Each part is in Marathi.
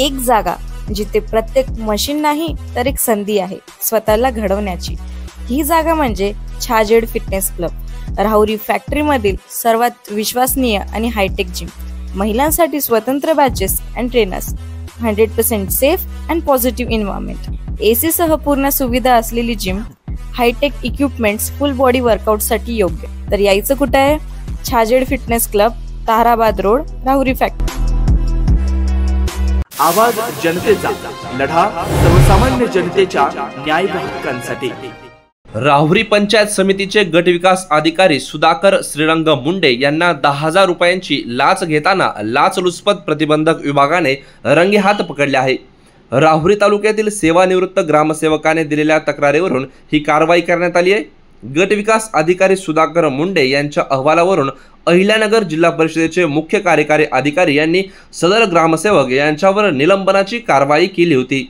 एक जागा जिथे प्रत्येक मशीन नाही तर एक संधी आहे स्वतःला घडवण्याची। ही जागा म्हणजे Chhajed fitness club, Rahuri factory मधील सर्वात विश्वसनीय आणि हायटेक जिम। महिलांसाठी स्वतंत्र batches and trainers, 100% safe and positive environment, AC सह पूर्ण सुविधा असलेली gym, hi-tech equipments, full body workout साठी योग्य। तर यायचं कुठे आहे? Chhajed fitness club, Tarabad road, Rahuri factory. आवाज जनतेचा, लढा सर्वसामान्य जनतेच्या न्याय व हक्कांसाठी। राहुरी पंचायत समितीचे गट विकास अधिकारी सुधाकर श्रीरंग मुंडे यांना 10,000 रुपयांची लाच घेताना लाचलुचपत प्रतिबंधक विभागाने रंगेहात पकडले आहे। राहुरी तालुक्यातील सेवानिवृत्त ग्रामसेवकाने दिलेल्या तक्रारीवरून ही कारवाई करण्यात आली आहे। गट विकास अधिकारी सुधाकर मुंडे यांच्या अहवालावरून अहिल्यानगर जिल्हा परिषदेचे मुख्य कार्यकारी अधिकारी यांनी सदर ग्रामसेवक यांच्यावर निलंबनाची कारवाई केली होती।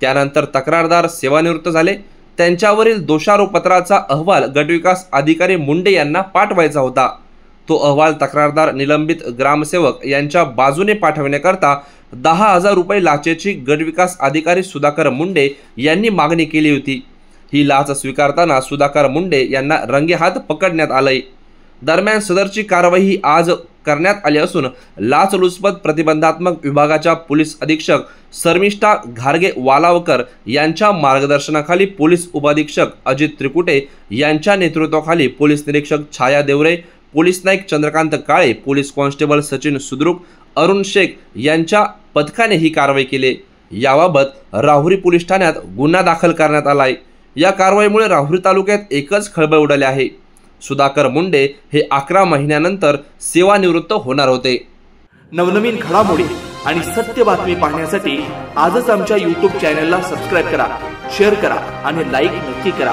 त्यानंतर तक्रारदार सेवानिवृत्त झाले। त्यांच्यावरील दोषारोपपत्राचा अहवाल गटविकास अधिकारी मुंडे यांना पाठवायचा होता। तो अहवाल तक्रारदार निलंबित ग्रामसेवक यांच्या बाजूने पाठवण्याकरता 10,000 रुपये लाचेची गटविकास अधिकारी सुधाकर मुंडे यांनी मागणी केली होती। ही लाच स्वीकारताना सुधाकर मुंडे यांना रंगेहात पकडण्यात आले। दरम्यान सदरची कारवाई ही आज करण्यात आली असून लाचलुचपत प्रतिबंधात्मक विभागाच्या पोलीस अधीक्षक शर्मिष्ठा घारगे वालावकर यांच्या मार्गदर्शनाखाली पोलीस उपअधीक्षक अजित त्रिकुटे यांच्या नेतृत्वाखाली पोलीस निरीक्षक छाया देवरे, पोलीस नाईक चंद्रकांत काळे, पोलीस कॉन्स्टेबल सचिन सुद्रुक, अरुण शेख यांच्या पथकाने ही कारवाई केली। याबाबत राहुरी पोलीस ठाण्यात गुन्हा दाखल करण्यात आला आहे। या कारवाईमुळे राहुरी तालुक्यात एकच खळबळ उडाली आहे। सुधाकर मुंडे हे 11 महिन्यानंतर सेवानिवृत्त होणार होते। नवनवीन घडामोडी आणि सत्य बातमी पाहण्यासाठी आजच आमच्या YouTube चॅनलला सबस्क्राइब करा, शेअर करा आणि लाईक नक्की करा।